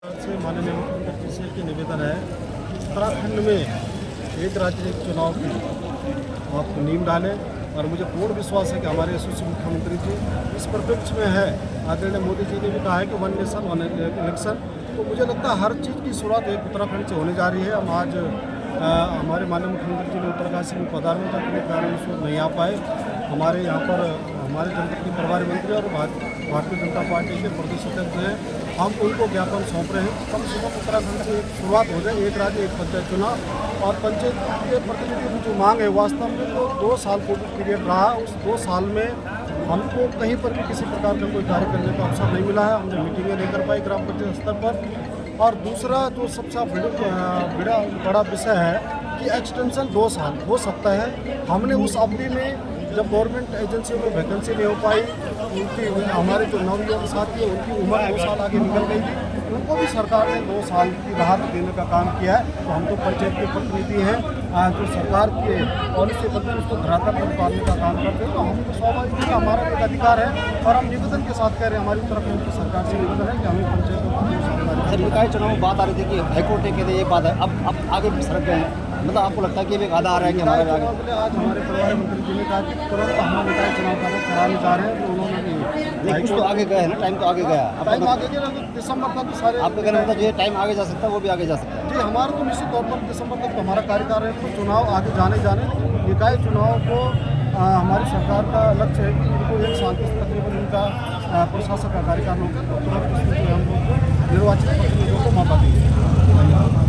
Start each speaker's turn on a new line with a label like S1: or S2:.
S1: से माननीय मुख्यमंत्री जी से एक निवेदन है, उत्तराखंड में एक राज्य एक चुनाव की आप नींव डालें और मुझे पूर्ण विश्वास है कि हमारे यशस्वी मुख्यमंत्री जी इस परिप्रेक्ष्य में है। आदरणीय मोदी जी ने भी कहा है कि वन नेशन वन इलेक्शन, तो मुझे लगता है हर चीज़ की शुरुआत एक उत्तराखंड से होने जा रही है। हम आज हमारे माननीय मुख्यमंत्री जी ने उत्तरकाशी में पधारने का किसी कारण से नहीं आ पाए। हमारे यहाँ पर हमारे जनपद के प्रभारी मंत्री और भारतीय जनता पार्टी के प्रदेश अध्यक्ष हैं, हम उनको ज्ञापन सौंप रहे हैं। कम से कम उत्तराखंड से एक शुरुआत हो जाए, एक राज्य एक पंचायत चुनाव। और पंचायत के प्रतिनिधियों की जो मांग है, वास्तव में तो 2 साल कोविड पीरियड रहा, उस 2 साल में हमको कहीं पर भी किसी प्रकार का कोई कार्य करने का अवसर नहीं मिला है। हमने मीटिंगें नहीं कर पाई ग्राम पंचायत स्तर पर। और दूसरा जो सबसे बड़ा विषय है कि एक्सटेंशन 2 साल हो सकता है। हमने उस अवधि में जब गवर्नमेंट एजेंसियों में वैकेंसी नहीं हो पाई, उनकी हमारे जो नवयुवक साथी है उनकी उम्र 2 साल आगे निकल गई थी, उनको भी सरकार ने 2 साल की राहत देने का काम किया है। तो हम तो पंचायत के प्रतिनिधि हैं, जो सरकार के पॉलिसी बनती है उसको धरातल पर उतारने का काम करते हैं। तो हम तो स्वाभाविक है, हमारा एक अधिकार है और हम निवेदन के साथ कह रहे हैं, हमारी उत्तराखंड की सरकार से निवेदन है कि हमें पंचायतों
S2: सर, निकाय चुनाव में बात आ रही थी कि हाईकोर्ट ने कहते ये बात है, अब आगे सड़क गए हैं, मतलब आपको लगता है कि एक आधा आ रहा है कि हमारे आगे?
S1: आज हमारे प्रभारी मंत्री जी ने कहा कि तुरंत हम निकाय चुनाव कराने जा रहे हैं, तो उन्होंने
S2: नहीं, कुछ तो आगे गए है ना, टाइम तो आगे गया।
S1: टाइम आगे गया, दिसंबर तक सारे
S2: आपका कहना मतलब ये टाइम आगे जा सकता है, वो भी आगे जा सकता है
S1: जी। हमारा तो निश्चित तौर पर दिसंबर तक तो हमारा कार्यकाल है, तो चुनाव आगे जाने निकाय चुनाव को हमारी सरकार का लक्ष्य है कि इनको 1 साल के तकरीबन इनका प्रशासन का कार्यकाल होगा, तो तुरंत इसमें जो हम लोग निर्वाचित प्रतिनिधियों को मौका देंगे।